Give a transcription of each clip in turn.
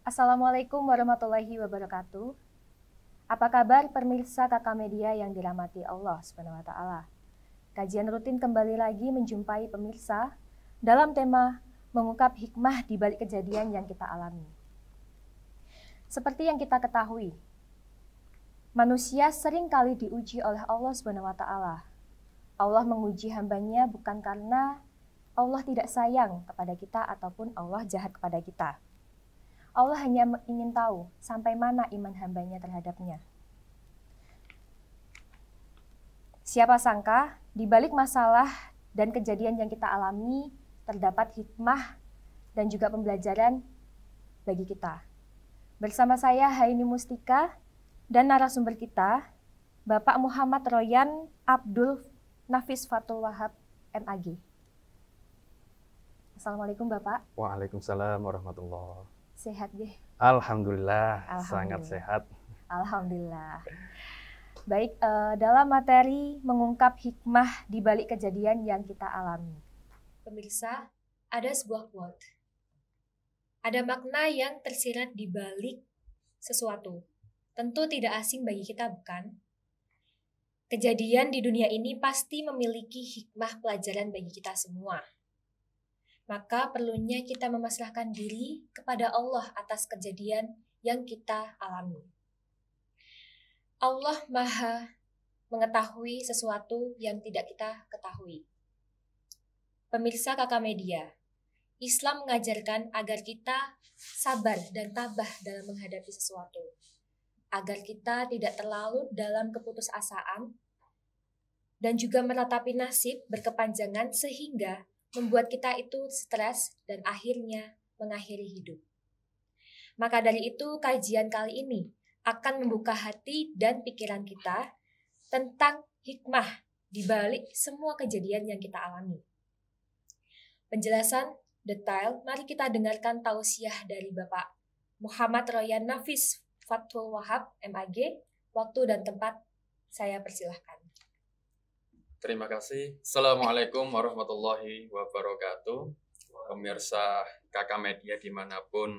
Assalamualaikum warahmatullahi wabarakatuh. Apa kabar pemirsa Kakak Media yang dirahmati Allah Subhanahu wa taala? Kajian rutin kembali lagi menjumpai pemirsa dalam tema mengungkap hikmah di balik kejadian yang kita alami. Seperti yang kita ketahui, manusia sering kali diuji oleh Allah Subhanahu wa taala. Allah menguji hambanya bukan karena Allah tidak sayang kepada kita ataupun Allah jahat kepada kita. Allah hanya ingin tahu sampai mana iman hambanya terhadapnya. Siapa sangka di balik masalah dan kejadian yang kita alami terdapat hikmah dan juga pembelajaran bagi kita. Bersama saya Haini Mustika dan narasumber kita Bapak Muhammad Royan Abdul Nafis Fatul Wahab MAG. Assalamualaikum Bapak. Waalaikumsalam warahmatullahi wabarakatuh. Sehat deh. Alhamdulillah, sangat sehat. Alhamdulillah. Baik, dalam materi mengungkap hikmah di balik kejadian yang kita alami. Pemirsa, ada sebuah quote. Ada makna yang tersirat di balik sesuatu. Tentu tidak asing bagi kita, bukan? Kejadian di dunia ini pasti memiliki hikmah pelajaran bagi kita semua. Maka perlunya kita memasrahkan diri kepada Allah atas kejadian yang kita alami. Allah Maha mengetahui sesuatu yang tidak kita ketahui. Pemirsa Kakak Media, Islam mengajarkan agar kita sabar dan tabah dalam menghadapi sesuatu. Agar kita tidak terlalu dalam keputusasaan dan juga meratapi nasib berkepanjangan sehingga membuat kita itu stres dan akhirnya mengakhiri hidup. Maka dari itu kajian kali ini akan membuka hati dan pikiran kita tentang hikmah di balik semua kejadian yang kita alami. Penjelasan detail, mari kita dengarkan tausiah dari Bapak Muhammad Royan Nafis Fatul Wahab MAG. Waktu dan tempat saya persilahkan. Terima kasih. Assalamualaikum warahmatullahi wabarakatuh. Pemirsa Kakak Media dimanapun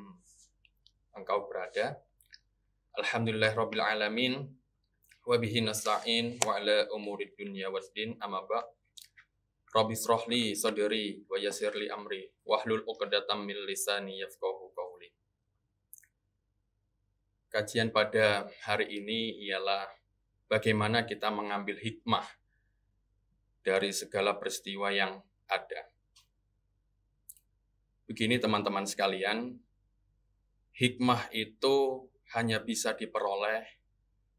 engkau berada. Alhamdulillahirabbil alamin. Wa bihi nasta'in wa ala umurid dunya waddin, amma ba'd. Rabbi shrah li sadri wa yassir li amri wahlul 'uqdatam min lisani yafqahu qawli. Kajian pada hari ini ialah bagaimana kita mengambil hikmah dari segala peristiwa yang ada. Begini teman-teman sekalian, hikmah itu hanya bisa diperoleh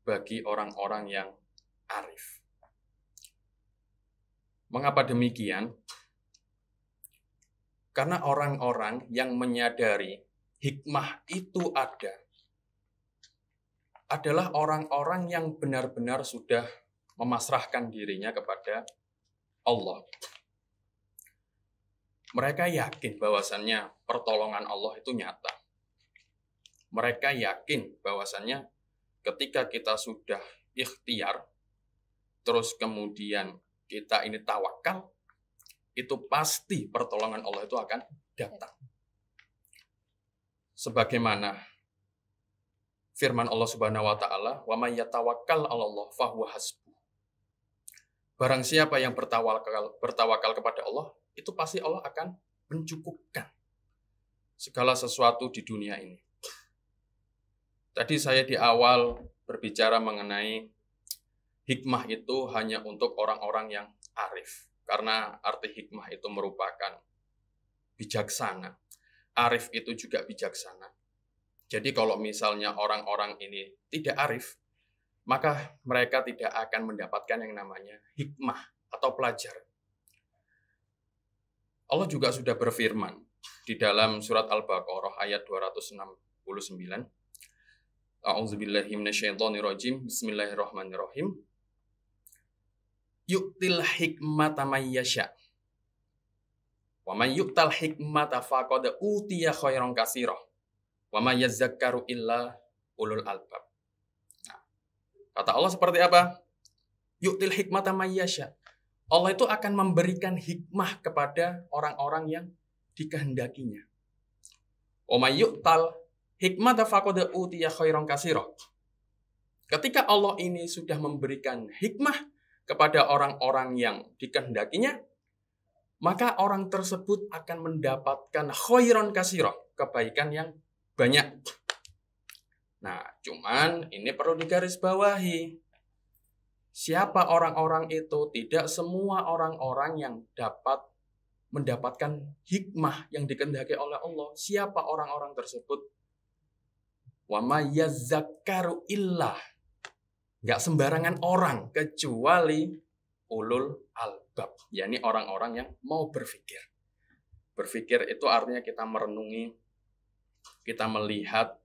bagi orang-orang yang arif. Mengapa demikian? Karena orang-orang yang menyadari hikmah itu adalah orang-orang yang benar-benar sudah memasrahkan dirinya kepada Allah. Mereka yakin bahwasannya pertolongan Allah itu nyata. Mereka yakin bahwasannya ketika kita sudah ikhtiar, terus kemudian kita ini tawakal, itu pasti pertolongan Allah itu akan datang. Sebagaimana firman Allah Subhanahu wa taala, "Wa may yatawakkal 'alallah fahuwa hasbuh." Barang siapa yang bertawakal kepada Allah, itu pasti Allah akan mencukupkan segala sesuatu di dunia ini. Tadi saya di awal berbicara mengenai hikmah itu hanya untuk orang-orang yang arif. Karena arti hikmah itu merupakan bijaksana. Arif itu juga bijaksana. Jadi kalau misalnya orang-orang ini tidak arif, maka mereka tidak akan mendapatkan yang namanya hikmah atau pelajaran. Allah juga sudah berfirman di dalam surat Al-Baqarah ayat 269. A'udzubillahi minasyaitonirrajim. Bismillahirrahmanirrahim. Yu'til hikmata may yasha. Wa may yu'tal hikmata faqad utiya khairan katsira. Wa may yadzakkaru illa ulul albab. Kata Allah seperti apa? Yu'til hikmata may yasha. Allah itu akan memberikan hikmah kepada orang-orang yang dikehendakinya. Wa may yu'tal hikmata faqad utiya khairan katsira. Ketika Allah ini sudah memberikan hikmah kepada orang-orang yang dikehendakinya, maka orang tersebut akan mendapatkan khairan katsira, kebaikan yang banyak. Nah, cuman ini perlu digarisbawahi. Siapa orang-orang itu? Tidak semua orang-orang yang dapat mendapatkan hikmah yang dikehendaki oleh Allah. Siapa orang-orang tersebut? Wa may yazakkaru illah. Nggak sembarangan orang, kecuali ulul albab, yakni orang-orang yang mau berpikir. Berpikir itu artinya kita merenungi, kita melihat,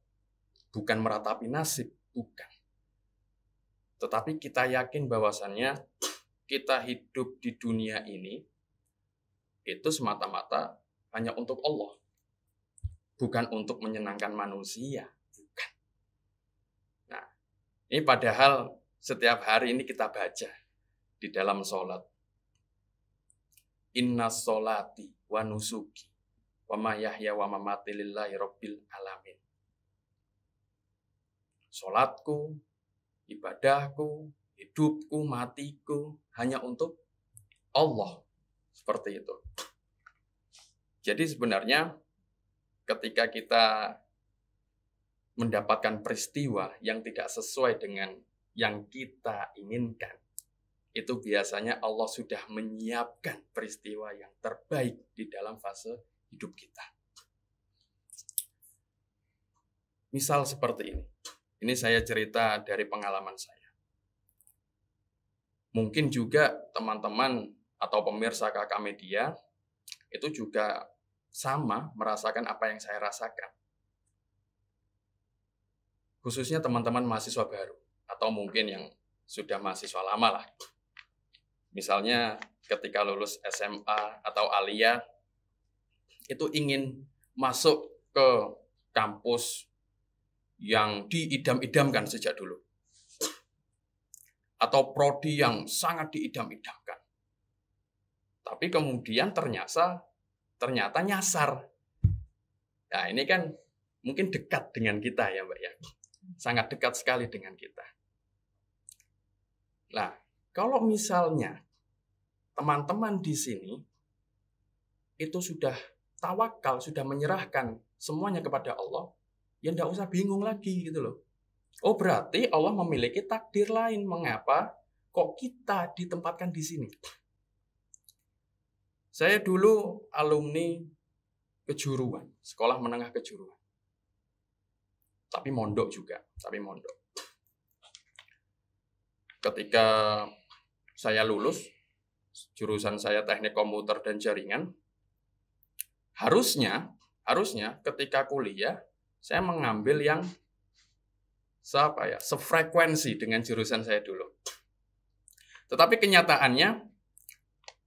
bukan meratapi nasib, bukan. Tetapi kita yakin bahwasannya kita hidup di dunia ini itu semata-mata hanya untuk Allah, bukan untuk menyenangkan manusia. Ini padahal setiap hari ini kita baca di dalam sholat. Inna sholati wa nusuki wa mayahya wa mamati lillahi rabbil alamin. Sholatku, ibadahku, hidupku, matiku hanya untuk Allah. Seperti itu. Jadi sebenarnya ketika kita mendapatkan peristiwa yang tidak sesuai dengan yang kita inginkan, itu biasanya Allah sudah menyiapkan peristiwa yang terbaik di dalam fase hidup kita. Misal seperti ini. Ini saya cerita dari pengalaman saya. Mungkin juga teman-teman atau pemirsa KK Media itu juga sama merasakan apa yang saya rasakan. Khususnya teman-teman mahasiswa baru, atau mungkin yang sudah mahasiswa lama lah. Misalnya ketika lulus SMA atau Aliyah, itu ingin masuk ke kampus yang diidam-idamkan sejak dulu. Atau prodi yang sangat diidam-idamkan. Tapi kemudian ternyata nyasar. Nah ini kan mungkin dekat dengan kita ya Mbak ya. Sangat dekat sekali dengan kita. Nah, kalau misalnya teman-teman di sini itu sudah tawakal, sudah menyerahkan semuanya kepada Allah, ya enggak usah bingung lagi gitu loh. Oh, berarti Allah memiliki takdir lain. Mengapa kok kita ditempatkan di sini? Saya dulu alumni kejuruan, sekolah menengah kejuruan. Tapi mondok juga, Ketika saya lulus, jurusan saya teknik komputer dan jaringan, harusnya ketika kuliah, saya mengambil yang sefrekuensi dengan jurusan saya dulu. Tetapi kenyataannya,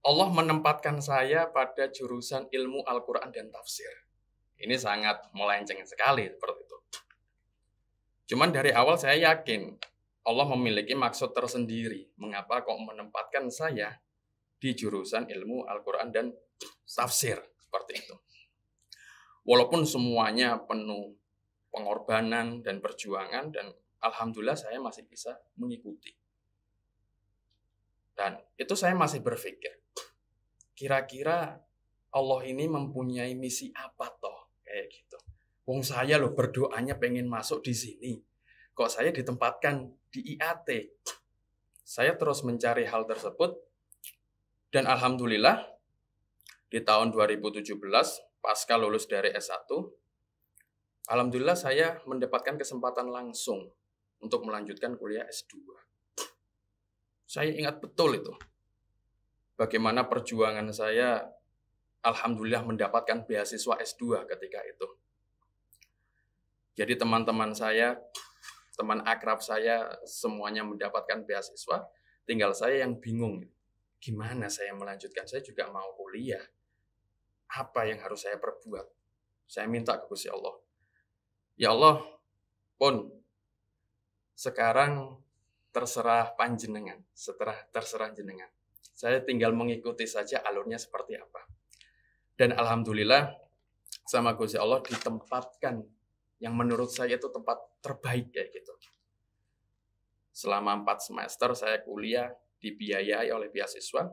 Allah menempatkan saya pada jurusan ilmu Al-Quran dan tafsir. Ini sangat melenceng sekali seperti itu. Cuman dari awal saya yakin Allah memiliki maksud tersendiri. Mengapa kok menempatkan saya di jurusan ilmu Al-Quran dan tafsir seperti itu. Walaupun semuanya penuh pengorbanan dan perjuangan, dan alhamdulillah saya masih bisa mengikuti. Dan itu saya masih berpikir, kira-kira Allah ini mempunyai misi apa toh? Kayak gitu. Wong saya loh berdoanya pengen masuk di sini. Kok saya ditempatkan di IAT? Saya terus mencari hal tersebut. Dan alhamdulillah di tahun 2017 pasca lulus dari S1, alhamdulillah saya mendapatkan kesempatan langsung untuk melanjutkan kuliah S2. Saya ingat betul itu. Bagaimana perjuangan saya alhamdulillah mendapatkan beasiswa S2 ketika itu. Jadi teman-teman saya, teman akrab saya semuanya mendapatkan beasiswa, tinggal saya yang bingung. Gimana saya melanjutkan? Saya juga mau kuliah. Apa yang harus saya perbuat? Saya minta ke Gusti Allah. Ya Allah, pun sekarang terserah panjenengan, terserah jenengan. Saya tinggal mengikuti saja alurnya seperti apa. Dan alhamdulillah sama Gusti Allah ditempatkan yang menurut saya itu tempat terbaik kayak gitu. Selama 4 semester saya kuliah dibiayai oleh beasiswa,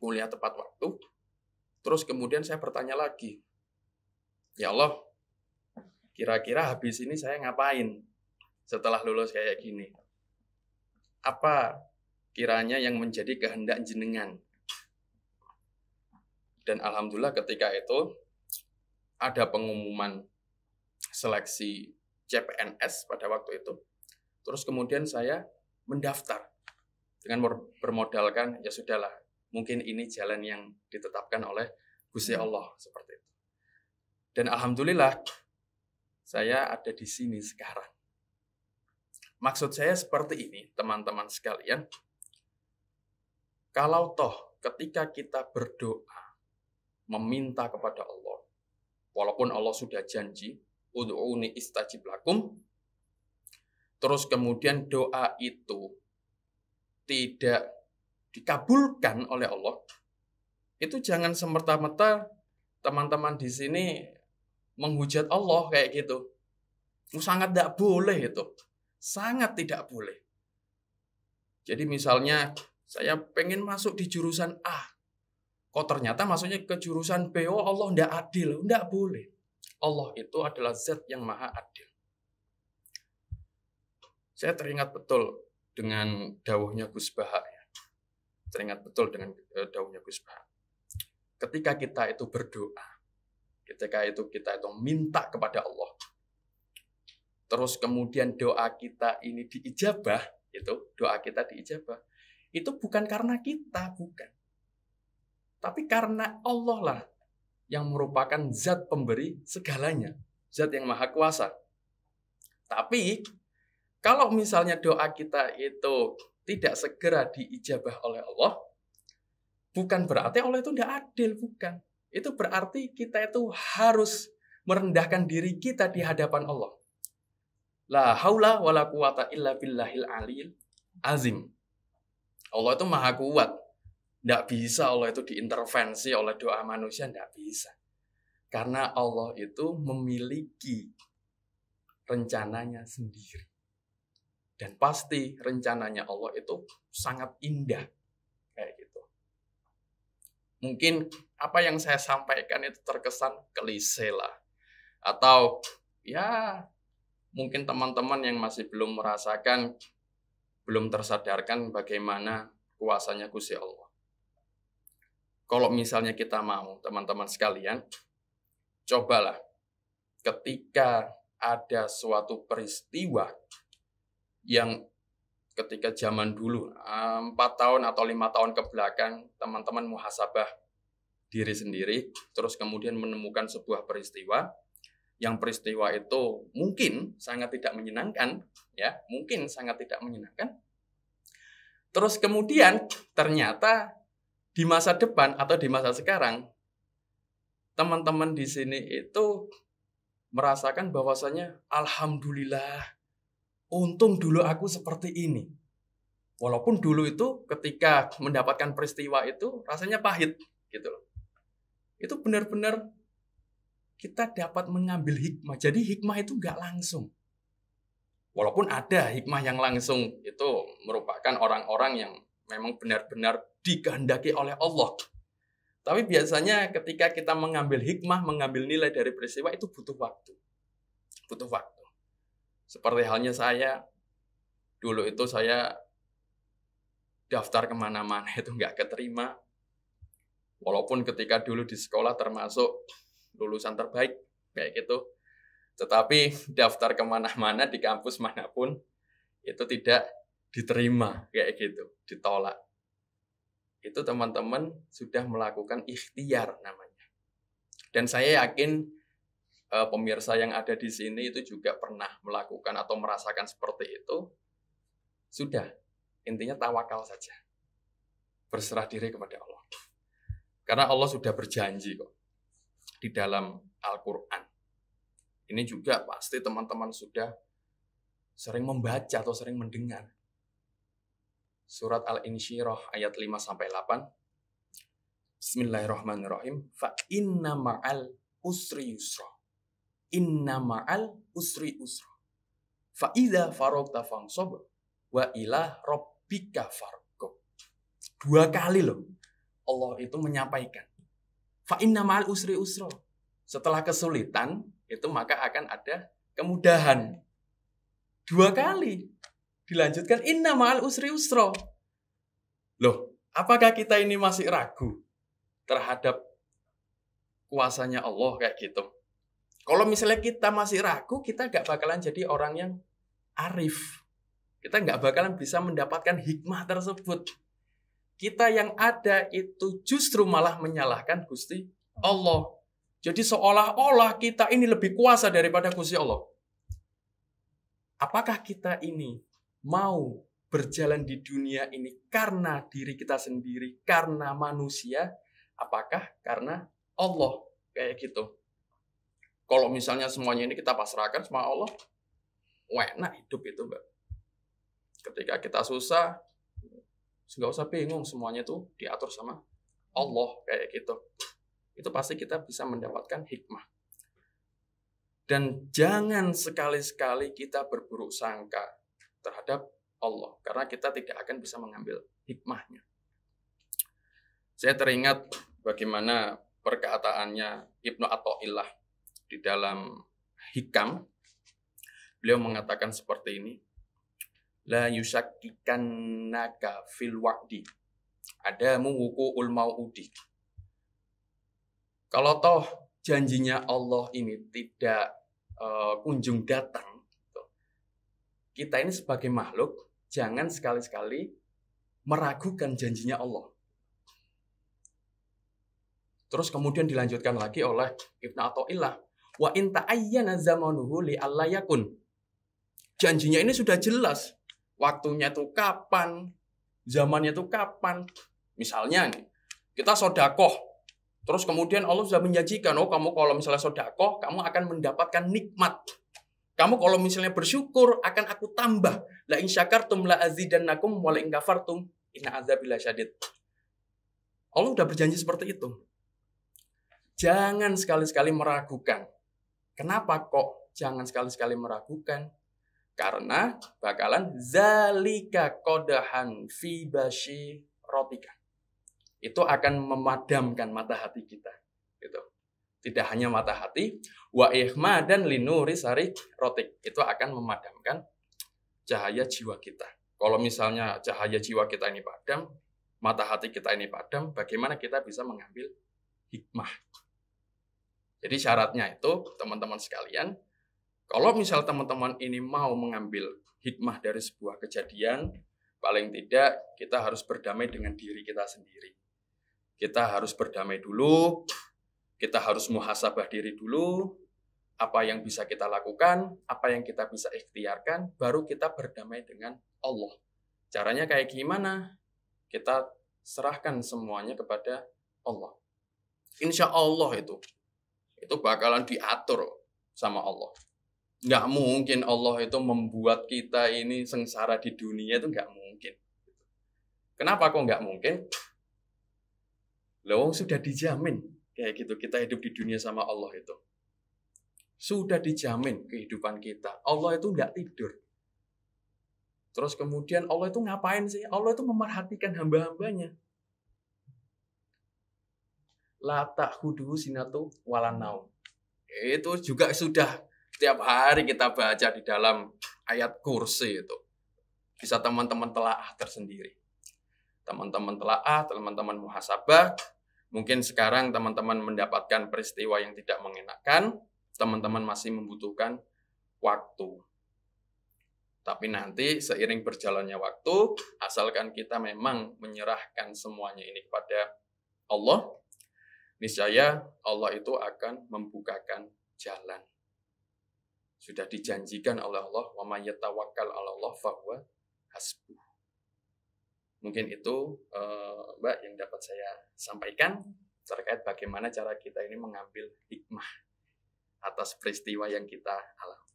kuliah tepat waktu. Terus kemudian saya bertanya lagi, ya Allah, kira-kira habis ini saya ngapain setelah lulus kayak gini? Apa kiranya yang menjadi kehendak jenengan? Dan alhamdulillah ketika itu ada pengumuman seleksi CPNS pada waktu itu. Terus kemudian saya mendaftar dengan bermodalkan, ya sudahlah, mungkin ini jalan yang ditetapkan oleh Gusti Allah seperti itu. Dan alhamdulillah saya ada di sini sekarang. Maksud saya seperti ini, teman-teman sekalian. Kalau toh ketika kita berdoa, meminta kepada Allah, walaupun Allah sudah janji, ud'uni istajib lakum, terus kemudian doa itu tidak dikabulkan oleh Allah, itu jangan semerta-merta teman-teman di sini menghujat Allah kayak gitu. Sangat tidak boleh itu. Sangat tidak boleh. Jadi misalnya saya pengen masuk di jurusan A, kok ternyata masuknya ke jurusan B, oh Allah tidak adil. Tidak boleh. Allah itu adalah zat yang maha adil. Saya teringat betul dengan dawuhnya Gus Baha. Teringat betul dengan dawuhnya Gus Baha. Ketika kita itu berdoa, ketika itu kita itu minta kepada Allah, terus kemudian doa kita ini diijabah, itu bukan karena kita, bukan. Tapi karena Allah lah yang merupakan zat pemberi segalanya, zat yang maha kuasa. Tapi kalau misalnya doa kita itu tidak segera diijabah oleh Allah, bukan berarti Allah itu tidak adil, bukan. Itu berarti kita itu harus merendahkan diri kita di hadapan Allah. La haula wala quwata illa billahil aliyil azim. Allah itu maha kuat. Tidak bisa Allah itu diintervensi oleh doa manusia, tidak bisa. Karena Allah itu memiliki rencananya sendiri. Dan pasti rencananya Allah itu sangat indah. Kayak gitu. Mungkin apa yang saya sampaikan itu terkesan klise lah. Atau ya mungkin teman-teman yang masih belum merasakan, belum tersadarkan bagaimana kuasanya Gusti Allah. Kalau misalnya kita mau, teman-teman sekalian, cobalah ketika ada suatu peristiwa yang ketika zaman dulu, 4 tahun atau 5 tahun ke belakang, teman-teman muhasabah diri sendiri, terus kemudian menemukan sebuah peristiwa, yang peristiwa itu mungkin sangat tidak menyenangkan, ya, mungkin sangat tidak menyenangkan. Terus kemudian ternyata di masa depan atau di masa sekarang, teman-teman di sini itu merasakan bahwasanya alhamdulillah, untung dulu aku seperti ini. Walaupun dulu itu ketika mendapatkan peristiwa itu rasanya pahit gitu loh. Itu benar-benar kita dapat mengambil hikmah. Jadi hikmah itu nggak langsung. Walaupun ada hikmah yang langsung, itu merupakan orang-orang yang memang benar-benar dikehendaki oleh Allah. Tapi biasanya ketika kita mengambil hikmah, mengambil nilai dari peristiwa itu butuh waktu. Butuh waktu. Seperti halnya saya, dulu itu saya daftar kemana-mana itu nggak keterima. Walaupun ketika dulu di sekolah termasuk lulusan terbaik, kayak gitu. Tetapi daftar kemana-mana di kampus manapun, itu tidak diterima, kayak gitu, ditolak. Itu teman-teman sudah melakukan ikhtiar namanya. Dan saya yakin pemirsa yang ada di sini itu juga pernah melakukan atau merasakan seperti itu. Sudah, intinya tawakal saja. Berserah diri kepada Allah. Karena Allah sudah berjanji kok di dalam Al-Quran. Ini juga pasti teman-teman sudah sering membaca atau sering mendengar. Surat Al-Insyirah ayat 5-8. Bismillahirrahmanirrahim. Fa inna ma'al usri yusra. Inna ma'al usri usra. Fa idza faragta fansab wa ila rabbika farghab. 2 kali loh Allah itu menyampaikan. Fa inna ma'al usri usra. Setelah kesulitan itu maka akan ada kemudahan. 2 kali. Dilanjutkan inna ma'al usri usra. Loh, apakah kita ini masih ragu terhadap kuasanya Allah kayak gitu? Kalau misalnya kita masih ragu, kita nggak bakalan jadi orang yang arif. Kita nggak bakalan bisa mendapatkan hikmah tersebut. Kita yang ada itu justru malah menyalahkan Gusti Allah. Jadi seolah-olah kita ini lebih kuasa daripada Gusti Allah. Apakah kita ini mau berjalan di dunia ini karena diri kita sendiri, karena manusia, apakah karena Allah? Kayak gitu. Kalau misalnya semuanya ini kita pasrahkan sama Allah, enak hidup itu, Mbak. Ketika kita susah, nggak usah bingung, semuanya tuh diatur sama Allah, kayak gitu. Itu pasti kita bisa mendapatkan hikmah. Dan jangan sekali-sekali kita berburuk sangka terhadap Allah, karena kita tidak akan bisa mengambil hikmahnya. Saya teringat bagaimana perkataannya Ibnu Athaillah di dalam Hikam. Beliau mengatakan seperti ini. La yusakkikannaka fil wa'di. Adamu wuqu'ul mau'udi. Kalau toh janjinya Allah ini tidak kunjung datang, kita ini sebagai makhluk jangan sekali-sekali meragukan janjinya Allah. Terus kemudian dilanjutkan lagi oleh Ibnu Athaillah. Wa in ta'ayyana zamanuhu li alla yakun. Janjinya ini sudah jelas. Waktunya itu kapan, zamannya itu kapan. Misalnya nih, kita sedekah. Terus kemudian Allah sudah menjanjikan, oh kamu kalau misalnya sedekah, kamu akan mendapatkan nikmat. Kamu kalau misalnya bersyukur akan aku tambah. La in syakartum la azidannakum wa la in kafartum inna azabi lasyadid. Allah sudah berjanji seperti itu. Jangan sekali-sekali meragukan. Kenapa kok jangan sekali-sekali meragukan? Karena bakalan zalika qadahan fi basyiratika. Itu akan memadamkan mata hati kita. Gitu. Tidak hanya mata hati, wa ihmadan linuri sari rotik. Itu akan memadamkan cahaya jiwa kita. Kalau misalnya cahaya jiwa kita ini padam, mata hati kita ini padam, bagaimana kita bisa mengambil hikmah? Jadi syaratnya itu, teman-teman sekalian, kalau misal teman-teman ini mau mengambil hikmah dari sebuah kejadian, paling tidak kita harus berdamai dengan diri kita sendiri. Kita harus berdamai dulu, kita harus muhasabah diri dulu, apa yang bisa kita lakukan, apa yang kita bisa ikhtiarkan, baru kita berdamai dengan Allah. Caranya kayak gimana? Kita serahkan semuanya kepada Allah. Insya Allah itu bakalan diatur sama Allah. Nggak mungkin Allah itu membuat kita ini sengsara di dunia, itu nggak mungkin. Kenapa kok nggak mungkin? Loh, sudah dijamin kayak gitu kita hidup di dunia sama Allah itu. Sudah dijamin kehidupan kita. Allah itu nggak tidur. Terus kemudian Allah itu ngapain sih? Allah itu memerhatikan hamba-hambanya. La ta'khuduhu sinatu wala naum. Itu juga sudah setiap hari kita baca di dalam ayat kursi itu. Bisa teman-teman telaah tersendiri. Teman-teman telaah, teman-teman muhasabah. Mungkin sekarang teman-teman mendapatkan peristiwa yang tidak mengenakan. Teman-teman masih membutuhkan waktu. Tapi nanti seiring berjalannya waktu, asalkan kita memang menyerahkan semuanya ini kepada Allah, niscaya Allah itu akan membukakan jalan. Sudah dijanjikan oleh Allah, wa may yatawakkal 'ala Allah fahuwa hasbuh. Mungkin itu Mbak yang dapat saya sampaikan terkait bagaimana cara kita ini mengambil hikmah atas peristiwa yang kita alami.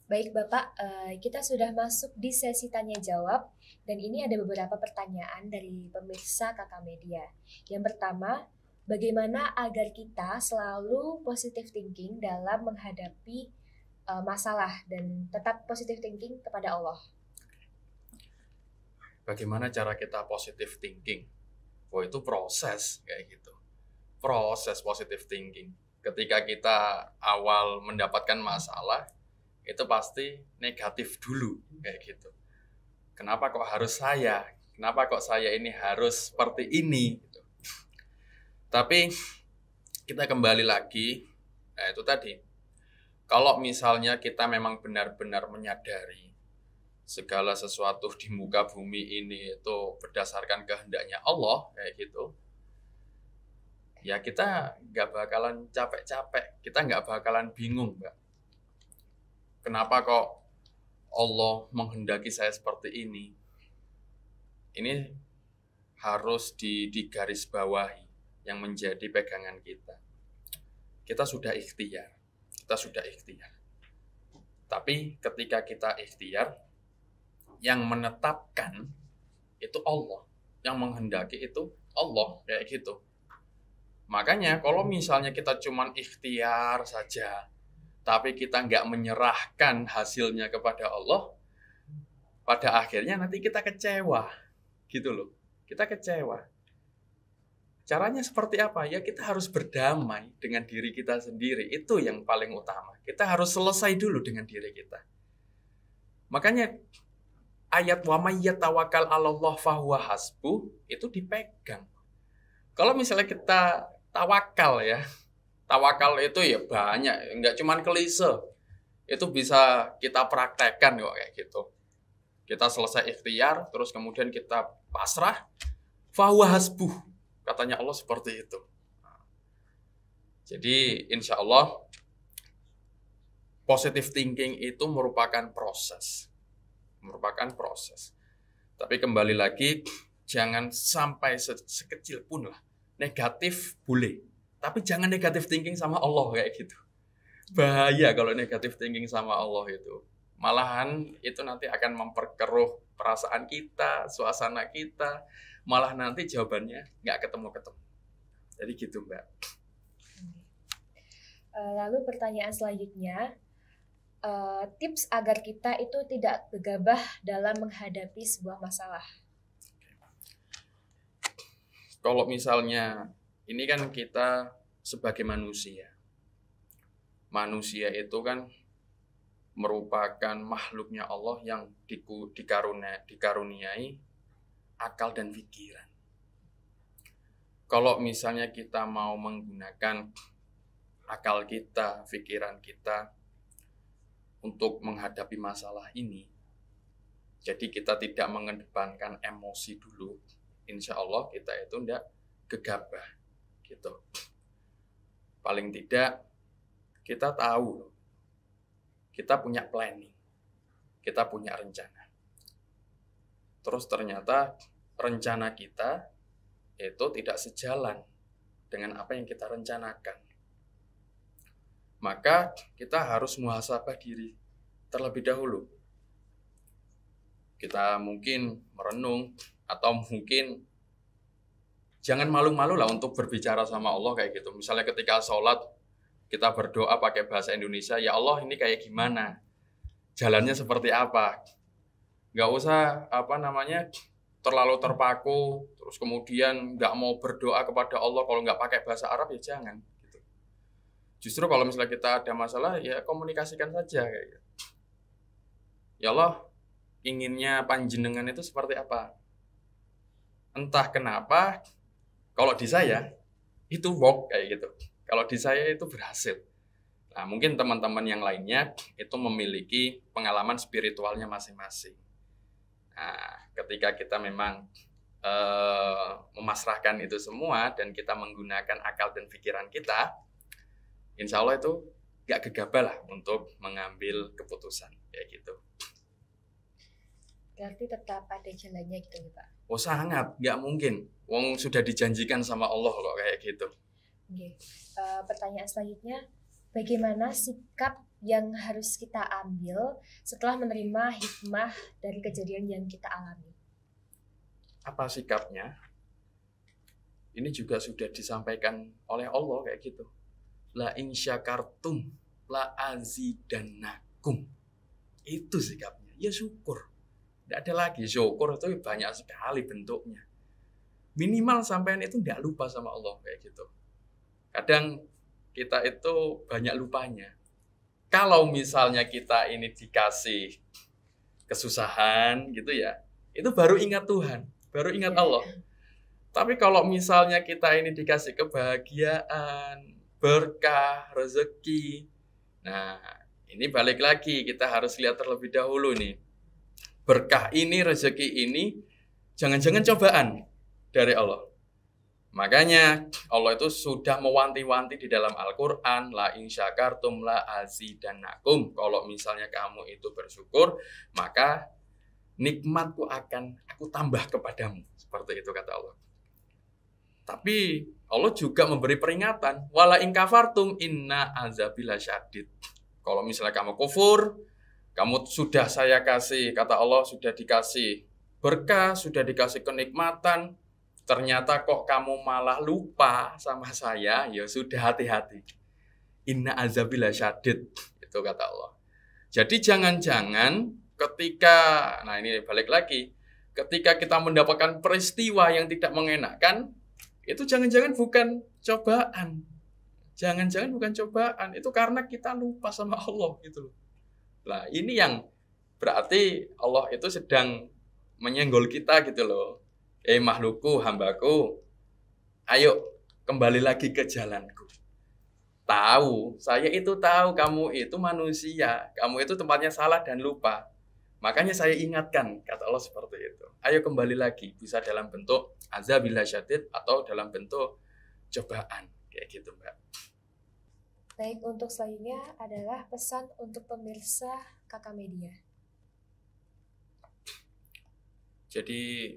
Baik Bapak, kita sudah masuk di sesi tanya jawab dan ini ada beberapa pertanyaan dari pemirsa Kakak Media. Yang pertama, bagaimana agar kita selalu positive thinking dalam menghadapi masalah dan tetap positive thinking kepada Allah. Bagaimana cara kita positive thinking? Oh, itu proses kayak gitu. Proses positive thinking. Ketika kita awal mendapatkan masalah, itu pasti negatif dulu kayak gitu. Kenapa kok harus saya? Kenapa kok saya ini harus seperti ini? Gitu. Tapi kita kembali lagi, itu tadi. Kalau misalnya kita memang benar-benar menyadari segala sesuatu di muka bumi ini itu berdasarkan kehendaknya Allah kayak gitu, ya kita nggak bakalan capek-capek, kita nggak bakalan bingung, Mbak. Kenapa kok Allah menghendaki saya seperti ini? Ini harus digarisbawahi yang menjadi pegangan kita. Kita sudah ikhtiar. Tapi ketika kita ikhtiar, yang menetapkan itu Allah, yang menghendaki itu Allah kayak gitu. Makanya kalau misalnya kita cuman ikhtiar saja, tapi kita nggak menyerahkan hasilnya kepada Allah, pada akhirnya nanti kita kecewa, gitu loh. Kita kecewa. Caranya seperti apa? Ya kita harus berdamai dengan diri kita sendiri. Itu yang paling utama. Kita harus selesai dulu dengan diri kita. Makanya ayat wa may yatawakkal 'alallah fahuwa hasbuh itu dipegang. Kalau misalnya kita tawakal ya. Tawakal itu ya banyak, enggak cuma klise. Itu bisa kita praktekkan kok kayak gitu. Kita selesai ikhtiar, terus kemudian kita pasrah, fahuwa hasbuh. Katanya Allah seperti itu. Jadi insya Allah positive thinking itu merupakan proses. Tapi kembali lagi, jangan sampai sekecil pun lah. Negatif boleh, tapi jangan negatif thinking sama Allah kayak gitu. Bahaya kalau negatif thinking sama Allah itu. Malahan itu nanti akan memperkeruh perasaan kita, suasana kita. Malah nanti jawabannya nggak ketemu-ketemu. Jadi gitu, Mbak. Lalu pertanyaan selanjutnya, tips agar kita itu tidak gegabah dalam menghadapi sebuah masalah. Kalau misalnya, ini kan kita sebagai manusia. Manusia itu kan merupakan makhluknya Allah yang dikaruniai akal dan pikiran. Kalau misalnya kita mau menggunakan akal kita, pikiran kita untuk menghadapi masalah ini, jadi kita tidak mengedepankan emosi dulu, insya Allah kita itu tidak gegabah gitu. Paling tidak kita tahu, kita punya planning, kita punya rencana. Terus ternyata rencana kita itu tidak sejalan dengan apa yang kita rencanakan. Maka kita harus muhasabah diri terlebih dahulu. Kita mungkin merenung atau mungkin jangan malu-malu lah untuk berbicara sama Allah kayak gitu. Misalnya ketika sholat kita berdoa pakai bahasa Indonesia, ya Allah ini kayak gimana? Jalannya seperti apa? Nggak usah terlalu terpaku, terus kemudian nggak mau berdoa kepada Allah kalau nggak pakai bahasa Arab, ya jangan. Gitu. Justru kalau misalnya kita ada masalah, ya komunikasikan saja kayak gitu. Ya Allah, inginnya panjenengan itu seperti apa? Entah kenapa, kalau di saya itu work kayak gitu. Kalau di saya itu berhasil. Nah, mungkin teman-teman yang lainnya itu memiliki pengalaman spiritualnya masing-masing. Nah, ketika kita memang memasrahkan itu semua dan kita menggunakan akal dan pikiran kita, insya Allah itu gak gegabah lah untuk mengambil keputusan kayak gitu. Berarti tetap ada jalannya gitu nih Pak? Oh sangat, gak mungkin. Wong sudah dijanjikan sama Allah kok kayak gitu. Oke. Pertanyaan selanjutnya, bagaimana sikap yang harus kita ambil setelah menerima hikmah dari kejadian yang kita alami? Apa sikapnya? ini juga sudah disampaikan oleh Allah kayak gitu. La in syakartum la azidannakum. Itu sikapnya. Ya syukur. Tidak ada lagi. Syukur itu banyak sekali bentuknya. Minimal sampean itu tidak lupa sama Allah kayak gitu. Kadang kita itu banyak lupanya. Kalau misalnya kita ini dikasih kesusahan gitu ya, itu baru ingat Tuhan, baru ingat Allah. Tapi kalau misalnya kita ini dikasih kebahagiaan, berkah, rezeki, nah ini balik lagi, kita harus lihat terlebih dahulu nih. Berkah ini, rezeki ini, jangan-jangan cobaan dari Allah. Makanya Allah itu sudah mewanti-wanti di dalam Al-Quran, la in syakartum la azidannakum. Kalau misalnya kamu itu bersyukur, maka nikmatku akan aku tambah kepadamu. Seperti itu kata Allah. Tapi Allah juga memberi peringatan, wala in kafartum inna azabi lasyadid. Kalau misalnya kamu kufur, kamu sudah saya kasih, kata Allah sudah dikasih berkah, sudah dikasih kenikmatan, ternyata kok kamu malah lupa sama saya, ya sudah hati-hati. Inna azabi lasyadid, itu kata Allah. Jadi jangan-jangan ketika, nah ini balik lagi, ketika kita mendapatkan peristiwa yang tidak mengenakan, itu jangan-jangan bukan cobaan. Jangan-jangan bukan cobaan. Itu karena kita lupa sama Allah gitu loh. Nah, ini yang berarti Allah itu sedang menyenggol kita gitu loh. Makhlukku, hambaku, ayo kembali lagi ke jalanku. Tahu, saya itu tahu kamu itu manusia. Kamu itu tempatnya salah dan lupa. Makanya saya ingatkan, kata Allah seperti itu. Ayo kembali lagi, bisa dalam bentuk azabil lasyadid atau dalam bentuk cobaan. Kayak gitu, Mbak. Baik, untuk selanjutnya adalah pesan untuk pemirsa Kakak Media. Jadi,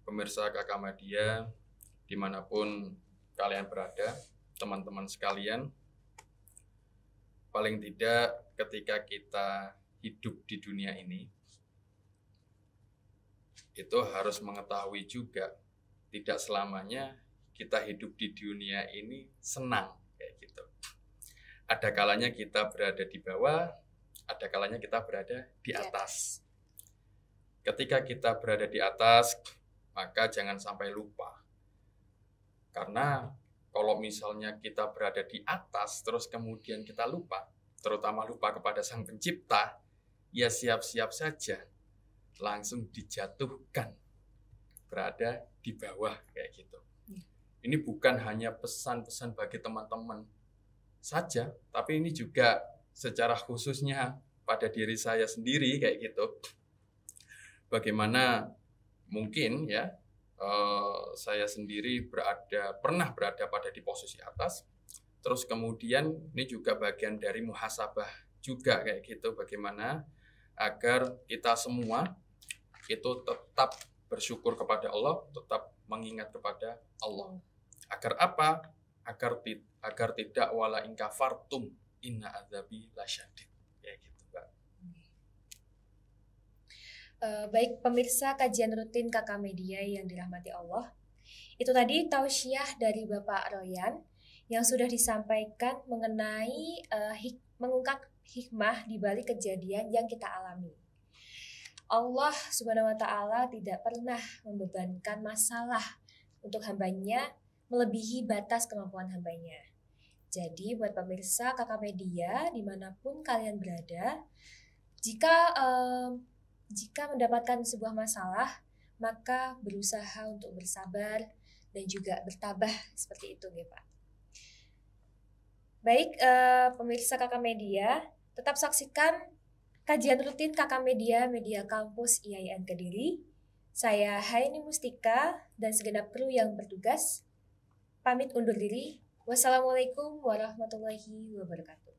pemirsa Kakak Media, dimanapun kalian berada, teman-teman sekalian, paling tidak ketika kita hidup di dunia ini, itu harus mengetahui juga tidak selamanya kita hidup di dunia ini senang kayak gitu. Ada kalanya kita berada di bawah, ada kalanya kita berada di atas. Ketika kita berada di atas, maka jangan sampai lupa. Karena kalau misalnya kita berada di atas terus kemudian kita lupa, terutama lupa kepada Sang Pencipta, ya siap-siap saja langsung dijatuhkan berada di bawah kayak gitu. Ini bukan hanya pesan-pesan bagi teman-teman saja, tapi ini juga secara khususnya pada diri saya sendiri kayak gitu. Bagaimana mungkin ya saya sendiri pernah berada pada di posisi atas, terus kemudian ini juga bagian dari muhasabah juga kayak gitu, bagaimana agar kita semua itu tetap bersyukur kepada Allah, tetap mengingat kepada Allah. Agar apa? Agar tidak wala in kafartum inna azabi lasyadid. Kayak gitu, Mbak. Baik pemirsa kajian rutin Kakak Media yang dirahmati Allah. Itu tadi tausiah dari Bapak Royan yang sudah disampaikan mengenai mengungkap hikmah di balik kejadian yang kita alami. Allah Subhanahu wa Ta'ala tidak pernah membebankan masalah untuk hambanya melebihi batas kemampuan hambanya. Jadi buat pemirsa Kakak Media dimanapun kalian berada, jika mendapatkan sebuah masalah, maka berusaha untuk bersabar dan juga bertabah seperti itu ya Pak. Baik pemirsa Kakak Media, tetap saksikan kajian rutin Kakak Media, Media Kampus IAIN Kediri. Saya Haini Mustika dan segenap kru yang bertugas pamit undur diri. Wassalamualaikum warahmatullahi wabarakatuh.